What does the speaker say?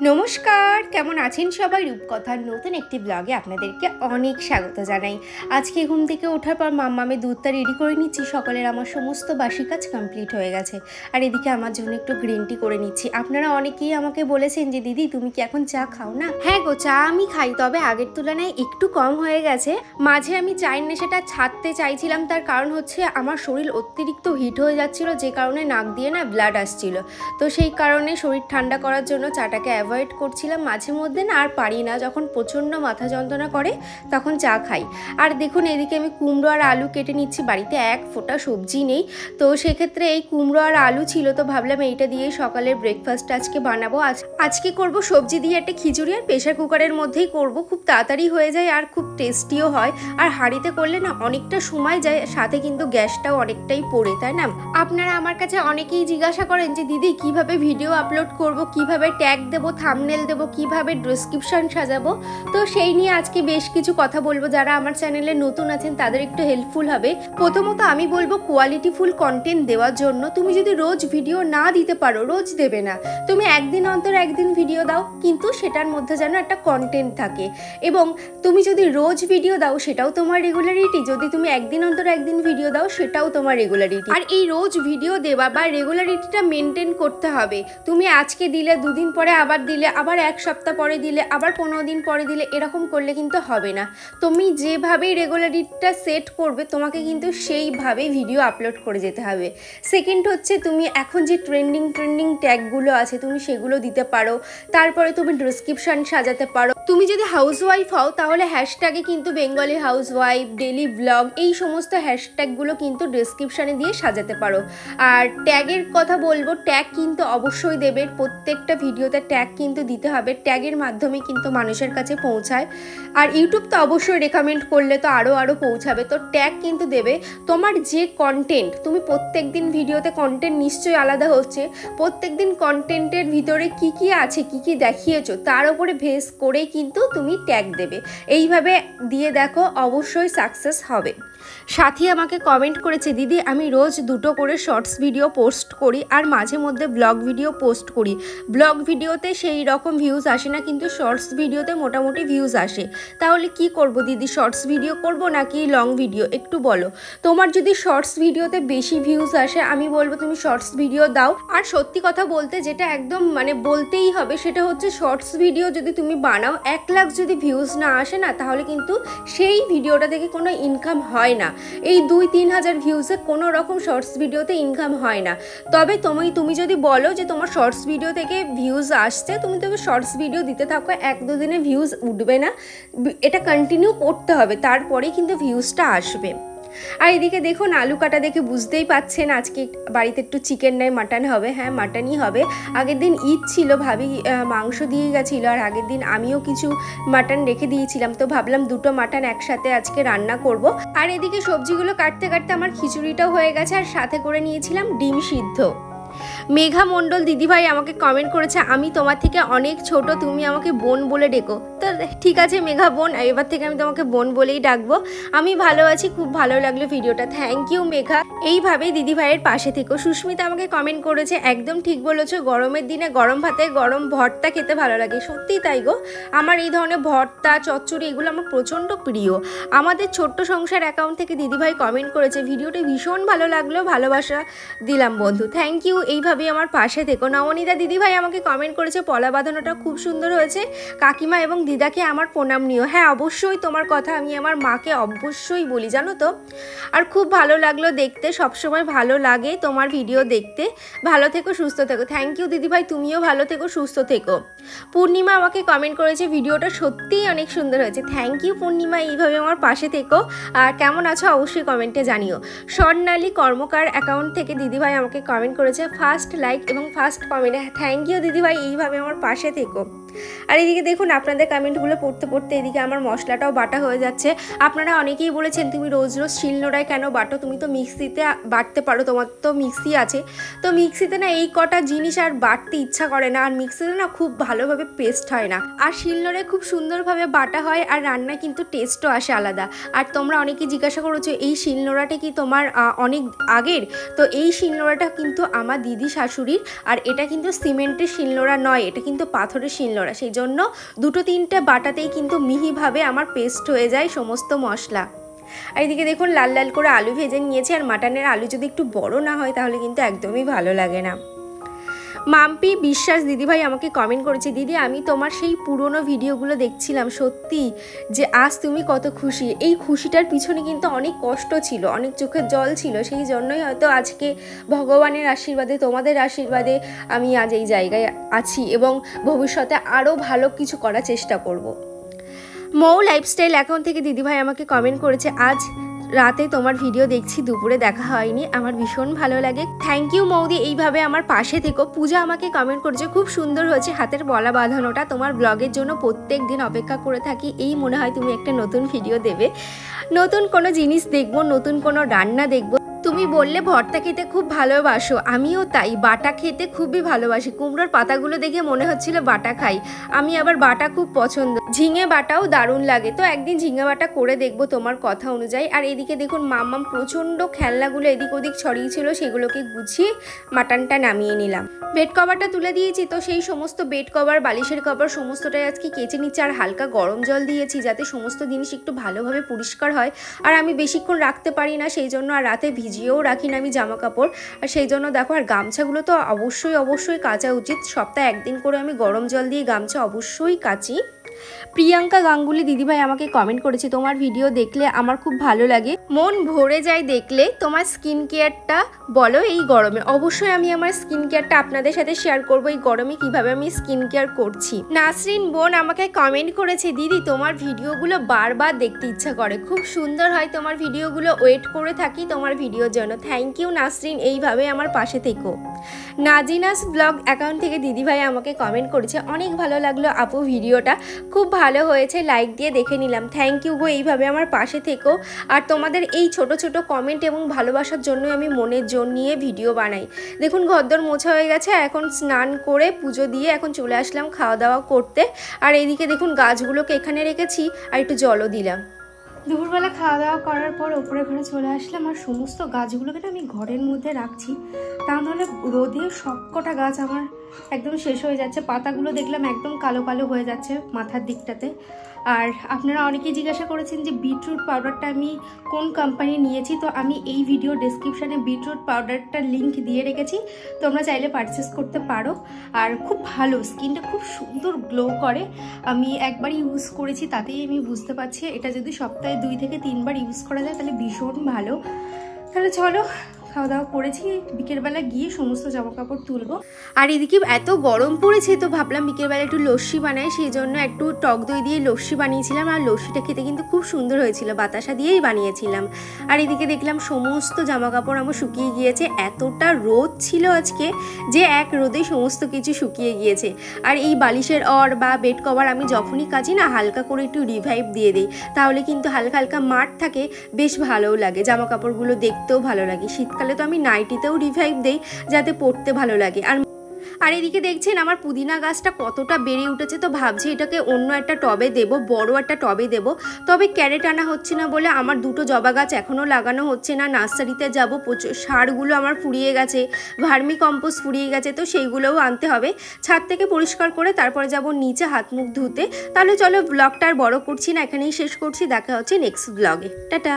নমস্কার, কেমন আছেন সবাই? রূপকথার নতুন একটি ব্লগে আপনাদেরকে অনেক স্বাগত জানাই। আজকে ঘুম থেকে ওঠার পর মাম্মামে দুধটা রেডি করে নিচ্ছি। সকালের আমার সমস্ত বাসি কাজ কমপ্লিট হয়ে গেছে। আর এদিকে আমার জন্য একটু গ্রিন টি করে নিচ্ছি। আপনারা অনেকেই আমাকে বলেছেন যে দিদি তুমি কি এখন চা খাও না? হ্যাঁ গো, চা আমি খাই, তবে আগের তুলনায় একটু কম হয়ে গেছে। মাঝে আমি চায়ের নেশাটা ছাড়তে চাইছিলাম, তার কারণ হচ্ছে আমার শরীর অতিরিক্ত হিট হয়ে যাচ্ছিল, যে কারণে নাক দিয়ে না ব্লাড আসছিল। তো সেই কারণে শরীর ঠান্ডা করার জন্য চাটাকে অ্যাভয়েড করছিলাম মাঝে মধ্যে না, আর পারি না, যখন প্রচণ্ড মাথা যন্ত্রণা করে তখন চা খাই। আর দেখুন এদিকে আমি কুমড়ো আর আলু কেটে নিচ্ছি। বাড়িতে এক ফোঁটা সবজি নেই, তো সেক্ষেত্রে এই কুমড়ো আর আলু ছিল, তো ভাবলাম এইটা দিয়ে সকালের ব্রেকফাস্ট আজকে বানাবো। আজকে করব সবজি দিয়ে একটা খিচুড়ি, আর প্রেশার কুকারের মধ্যেই করব, খুব তাড়াতাড়ি হয়ে যায় আর খুব টেস্টিও হয়। আর হাঁড়িতে করলে না অনেকটা সময় যায়, সাথে কিন্তু গ্যাসটাও অনেকটাই পড়ে, তাই না? আপনারা আমার কাছে অনেকেই জিজ্ঞাসা করেন যে দিদি কিভাবে ভিডিও আপলোড করব, কিভাবে ট্যাগ দেবো, থাম্বনেল দেবো, কিভাবে ডেসক্রিপশন সাজাবো। তো সেই নিয়ে আজকে বেশ কিছু কথা বলবো। যারা আমার চ্যানেলে নতুন আছেন তাদের একটু হেল্পফুল হবে। প্রথমত আমি বলবো কোয়ালিটিফুল কন্টেন্ট দেওয়ার জন্য তুমি যদি রোজ ভিডিও না দিতে পারো, রোজ দেবে না, তুমি একদিন অন্তর একদিন ভিডিও দাও, কিন্তু সেটার মধ্যে যেন একটা কন্টেন্ট থাকে। এবং তুমি যদি রোজ ভিডিও দাও সেটাও তোমার রেগুলারিটি, যদি তুমি একদিন অন্তর একদিন ভিডিও দাও সেটাও তোমার রেগুলারিটি। আর এই রোজ ভিডিও দেওয়া বা রেগুলারিটিটা মেনটেন করতে হবে। তুমি আজকে দিলে, দুদিন পরে আবার দিলে, আবার এক সপ্তাহ পরে দিলে, আবার 15 দিন পরে দিলে, এরকম করলে কিন্তু হবে না। তুমি যেভাবেই রেগুলারিটিটা সেট করবে তোমাকে কিন্তু সেইভাবেই ভিডিও আপলোড করে যেতে হবে। সেকেন্ড হচ্ছে তুমি এখন যে ট্রেন্ডিং ট্যাগগুলো আছে তুমি সেগুলো দিতে পারো। তারপরে তুমি ডেসক্রিপশন সাজাতে পারো। তুমি যদি হাউসওয়াইফ হও তাহলে হ্যাশট্যাগে কিন্তু বেঙ্গলি হাউসওয়াইফ, ডেলি ব্লগ, এই সমস্ত হ্যাশট্যাগুলো কিন্তু ডেসক্রিপশানে দিয়ে সাজাতে পারো। আর ট্যাগের কথা বলবো, ট্যাগ কিন্তু অবশ্যই দেবে, প্রত্যেকটা ভিডিওতে ট্যাগ কিন্তু দিতে হবে। ট্যাগের মাধ্যমে কিন্তু মানুষের কাছে পৌঁছায়। আর ইউটিউব তো অবশ্যই রেকমেন্ড করলে তো আরও পৌঁছাবে, তো ট্যাগ কিন্তু দেবে। তোমার যে কন্টেন্ট, তুমি প্রত্যেক দিন ভিডিওতে কন্টেন্ট নিশ্চয়ই আলাদা হচ্ছে, প্রত্যেক দিন কন্টেন্টের ভিতরে কি আছে, কি দেখিয়েছো, তার উপরে বেস করেই কিন্তু তুমি ট্যাগ দেবে। এইভাবে দিয়ে দেখো, অবশ্যই সাকসেস হবে। সাথী আমাকে কমেন্ট করেছে দিদি আমি রোজ 2টো করে শর্টস ভিডিও পোস্ট করি আর মাঝে মধ্যে ব্লগ ভিডিও পোস্ট করি। ব্লগ ভিডিওতে সেই রকম ভিউজ আসে না, কিন্তু শর্টস ভিডিওতে মোটামুটি ভিউজ আসে। তাহলে কি করব দিদি, শর্টস ভিডিও করব নাকি লং ভিডিও, একটু বলো। তোমার যদি শর্টস ভিডিওতে বেশি ভিউজ আসে আমি বলবো তুমি শর্টস ভিডিও দাও। আর সত্যি কথা বলতে যেটা একদম বলতেই হবে সেটা হচ্ছে, শর্টস ভিডিও যদি তুমি বানাও 1 লাখ যদি ভিউজ না আসে না, তাহলে কিন্তু সেই ভিডিওটা থেকে কোনো ইনকাম হয় না। এই 2-3 হাজার ভিউজে কোনো রকম শর্টস ভিডিওতে ইনকাম হয় না। তবে তুমি যদি বলো যে তোমার শর্টস ভিডিও থেকে ভিউজ আসছে, তুমি শর্টস ভিডিও দিতে থাকো, 1-2 দিনে ভিউজ উঠবে না, এটা কন্টিনিউ করতে হবে, তারপরেই কিন্তু ভিউজটা আসবে। আর এদিকে দেখুন আলু কাটা দেখে বুঝতেই পাচ্ছেন আজকে বাড়িতে একটু চিকেন নয় মাটন হবে। হ্যাঁ, মাটনই হবে। আগের দিন ঈদ ছিল, ভাবি মাংস দিয়ে গেছিলো, আর আগের দিন আমিও কিছু মাটন রেখে দিয়েছিলাম, তো ভাবলাম 2টো মাটন একসাথে আজকে রান্না করব। আর এদিকে সবজিগুলো কাটতে কাটতে আমার খিচুড়িটাও হয়ে গেছে, আর সাথে করে নিয়েছিলাম ডিম সিদ্ধ। মেঘা মণ্ডল দিদিভাই আমাকে কমেন্ট করেছে আমি তোমার থেকে অনেক ছোট, তুমি আমাকে বোন বলে ডেকো। তো ঠিক আছে মেঘা বোন, এবার থেকে আমি তোমাকে বোন বলেই ডাকবো। আমি ভালো আছি, খুব ভালো লাগলো ভিডিওটা, থ্যাংক ইউ মেঘা। এইভাবেই দিদিভাইয়ের পাশে থেকো। সুস্মিতা আমাকে কমেন্ট করেছে একদম ঠিক বলেছো, গরমের দিনে গরম ভাতে গরম ভর্তা খেতে ভালো লাগে। সত্যিই তাই গো, আমার এই ধরনের ভর্তা চচ্চড়ি এগুলো আমার প্রচণ্ড প্রিয়। আমাদের ছোট্ট সংসার অ্যাকাউন্ট থেকে দিদিভাই কমেন্ট করেছে ভিডিওটি ভীষণ ভালো লাগলো, ভালোবাসা দিলাম বন্ধু, থ্যাংক ইউ। এইভাবেই আমার পাশে থেকো। নবনীতা দিদিভাই আমাকে কমেন্ট করেছে পলা বাঁধানোটা খুব সুন্দর হয়েছে, কাকিমা এবং দিদাকে আমার প্রণাম নিও। হ্যাঁ অবশ্যই, তোমার কথা আমি আমার মাকে অবশ্যই বলি, জানো তো। আর খুব ভালো লাগলো দেখতে, সবসময় ভালো লাগে তোমার ভিডিও দেখতে। ভালো থেকো, সুস্থ থেকো। থ্যাংক ইউ দিদিভাই, তুমিও ভালো থেকো, সুস্থ থেকো। পূর্ণিমা আমাকে কমেন্ট করেছে ভিডিওটা সত্যিই অনেক সুন্দর হয়েছে, থ্যাংক ইউ পূর্ণিমা, এইভাবে আমার পাশে থেকো। আর কেমন আছো অবশ্যই কমেন্টে জানিও। স্বর্ণালী কর্মকার অ্যাকাউন্ট থেকে দিদিভাই আমাকে কমেন্ট করেছে ফার্স্ট লাইক এবং ফার্স্ট কমেন্টে, থ্যাংক ইউ দিদিভাই, এইভাবে আমার পাশে থেকো। আর এদিকে দেখুন আপনাদের কমেন্ট কমেন্টগুলো পড়তে পড়তে এদিকে আমার মশলাটাও বাটা হয়ে যাচ্ছে। আপনারা অনেকেই বলেছেন তুমি রোজ রোজ শিলনোড়ায় কেন বাটো, তুমি তো মিক্সিতে বাটতে পারো, তোমার তো মিক্সি আছে। তো মিক্সিতে না এই কটা জিনিস আর বাটতে ইচ্ছা করে না, আর মিক্সিতে না খুব ভালোভাবে পেস্ট হয় না, আর শিলনোড়ায় খুব সুন্দরভাবে বাটা হয় আর রান্না কিন্তু টেস্টও আসে আলাদা। আর তোমরা অনেকেই জিজ্ঞাসা করেছো এই শিলনোড়াটা কি তোমার অনেক আগের? তো এই শিলনোড়াটা কিন্তু আমার দিদি শাশুড়ির, আর এটা কিন্তু সিমেন্টের শিলনোড়া নয়, এটা কিন্তু পাথরের শিলনোড়া। সেই জন্য দুটো তিনটে বাটাতেই কিন্তু মিহিভাবে আমার পেস্ট হয়ে যায় সমস্ত মশলা। আর এদিকে দেখুন লাল লাল করে আলু ভেজে নিয়েছি, আর মাটনের আলু যদি একটু বড় না হয় তাহলে কিন্তু একদমই ভালো লাগে না। মাম্পি বিশ্বাস দিদিভাই আমাকে কমেন্ট করেছে, দিদি আমি তোমার সেই পুরনো ভিডিওগুলো দেখছিলাম, সত্যি যে আজ তুমি কত খুশি। এই খুশিটার পিছনে কিন্তু অনেক কষ্ট ছিল, অনেক চোখের জল ছিল, সেই জন্যই হয়তো আজকে ভগবানের আশীর্বাদে, তোমাদের আশীর্বাদে আমি আজ এই জায়গায় আছি এবং ভবিষ্যতে আরও ভালো কিছু করার চেষ্টা করব। মৌ লাইফস্টাইল অ্যাকাউন্ট থেকে দিদিভাই আমাকে কমেন্ট করেছে, আজ রাতে তোমার ভিডিও দেখছি, দুপুরে দেখা হয়নি, আমার ভীষণ ভালো লাগে। থ্যাংক ইউ মৌদি, এইভাবে আমার পাশে থেকো। পূজা আমাকে কমেন্ট করেছে খুব সুন্দর হয়েছে হাতের বলা বাঁধানোটা, তোমার ব্লগের জন্য প্রত্যেক দিন অপেক্ষা করে থাকি, এই মনে হয় তুমি একটা নতুন ভিডিও দেবে, নতুন কোনো জিনিস দেখবো, নতুন কোনো রান্না দেখবো। তুমি বললে ভর্তা খেতে খুব ভালোবাসো, আমিও তাই, বাটা খেতে খুবই ভালোবাসি। কুমড়োর পাতাগুলো দেখে মনে হচ্ছিল বাটা খাই, আমি আবার বাটা খুব পছন্দ, ঝিঙে বাটাও দারুণ লাগে। তো একদিন ঝিঙে বাটা করে দেখবো তোমার কথা অনুযায়ী। আর এদিকে দেখুন মাম্মাম প্রচণ্ড খেলনাগুলো এদিক ওদিক ছড়িয়েছিল, সেগুলোকে গুছিয়ে মাটনটা নামিয়ে নিলাম। বেড কভারটা তুলে দিয়েছি, তো সেই সমস্ত বেড কভার, বালিশের কভার সমস্তটাই আজকে কেচে নিচ্ছি, আর হালকা গরম জল দিয়েছি যাতে সমস্ত জিনিস একটু ভালোভাবে পরিষ্কার হয়। আর আমি বেশিক্ষণ রাখতে পারি না, সেই জন্য আর রাতে ভিজিয়েও রাখি না আমি জামা কাপড়, আর সেই জন্য দেখো। আর গামছাগুলো তো অবশ্যই কাচা উচিত, সপ্তাহে একদিন করে আমি গরম জল দিয়ে গামছা অবশ্যই কাচি। প্রিয়াঙ্কা গাঙ্গুলি দিদিভাই আমাকে কমেন্ট করেছে, তোমার ভিডিও দেখলে আমার খুব ভালো লাগে, মন ভরে যায় দেখলে, তোমার স্কিন কেয়ারটা বলো এই গরমে। অবশ্যই আমি আমার স্কিন কেয়ারটা আপনাদের সাথে শেয়ার করবো, এই গরমে কিভাবে আমি স্কিন কেয়ার করছি। নাসরিন বোন আমাকে কমেন্ট করেছে, দিদি তোমার ভিডিওগুলো বারবার দেখতে ইচ্ছা করে, খুব সুন্দর হয় তোমার ভিডিওগুলো, ওয়েট করে থাকি তোমার ভিডিওর জন্য। থ্যাংক ইউ নাসরিন, এইভাবে আমার পাশে থেকো। নাজিনাস ব্লগ অ্যাকাউন্ট থেকে দিদিভাই আমাকে কমেন্ট করেছে, অনেক ভালো লাগলো আপু ভিডিওটা, খুব ভালো হয়েছে, লাইক দিয়ে দেখে নিলাম। থ্যাংক ইউ গো, এইভাবে আমার পাশে থেকো। আর তোমাদের এই ছোট ছোট কমেন্ট এবং ভালোবাসার জন্য আমি মনের জোর নিয়ে ভিডিও বানাই। দেখুন ঘরদোর মোছা হয়ে গেছে, এখন স্নান করে পুজো দিয়ে এখন চলে আসলাম খাওয়া দাওয়া করতে। আর এইদিকে দেখুন গাছগুলোকে এখানে রেখেছি, আর একটু জলও দিলাম। দুপুরবেলা খাওয়া দাওয়া করার পর ওপরে ঘরে চলে আসলাম, আর সমস্ত গাছগুলোকে না আমি ঘরের মধ্যে রাখছি, তা নাহলে রোদে সবকটা গাছ আমার একদম শেষ হয়ে যাচ্ছে। পাতাগুলো দেখলাম একদম কালো কালো হয়ে যাচ্ছে মাথার দিকটাতে। আর আপনারা অনেকেই জিজ্ঞাসা করেছেন যে বিটরুট পাউডারটা আমি কোন কোম্পানি নিয়েছি, তো আমি এই ভিডিও ডেসক্রিপশানে বিটরুট পাউডারটার লিঙ্ক দিয়ে রেখেছি, তোমরা চাইলে পারচেস করতে পারো। আর খুব ভালো, স্কিনটা খুব সুন্দর গ্লো করে, আমি একবার ইউজ করেছি তাতেই আমি বুঝতে পারছি, এটা যদি সপ্তাহে 2 থেকে 3 বার ইউজ করা যায় তাহলে ভীষণ ভালো। তাহলে চলো খাওয়া দাওয়া করেছি, বিকেলবেলা গিয়ে সমস্ত জামা কাপড় তুলবো। আর এদিকে এত গরম পড়েছে, তো ভাবলাম বিকেলবেলা একটু লস্যি বানাই, সেই জন্য একটু টক দই দিয়ে লস্যি বানিয়েছিলাম, আর লস্যিটা খেতে কিন্তু খুব সুন্দর হয়েছিল, বাতাসা দিয়েই বানিয়েছিলাম। আর এদিকে দেখলাম সমস্ত জামা কাপড় আমার শুকিয়ে গিয়েছে, এতটা রোদ ছিল আজকে যে এক রোদে সমস্ত কিছু শুকিয়ে গিয়েছে। আর এই বালিশের অর বা বেড কভার আমি যখনই কাচি না হালকা করে একটু রিভাইভ দিয়ে দিই, তাহলে কিন্তু হালকা হালকা মাঠ থাকে, বেশ ভালোও লাগে, জামা কাপড়গুলো দেখতেও ভালো লাগে। শীতকালে তো আমি নাইটিতেও রিভাইভ দেই যাতে পরতে ভালো লাগে। আর এদিকে দেখছেন আমার পুদিনা গাছটা কতটা বেড়ে উঠেছে, তো ভাবছি এটাকে অন্য একটা টবে দেব, বড় একটা টবে দেব, তবে ক্যারেট আনা হচ্ছে না বলে আমার 2টো জবা গাছ এখনও লাগানো হচ্ছে না। নার্সারিতে যাব, সারগুলো আমার ফুরিয়ে গেছে, ভার্মি কম্পোস্ট ফুরিয়ে গেছে, তো সেইগুলোও আনতে হবে। ছাদ থেকে পরিষ্কার করে তারপরে যাব নিচে হাত মুখ ধুতে। তাহলে চলো ব্লগটা আর বড় করছি না, এখানেই শেষ করছি, দেখা হচ্ছে নেক্সট ব্লগে, টাটা।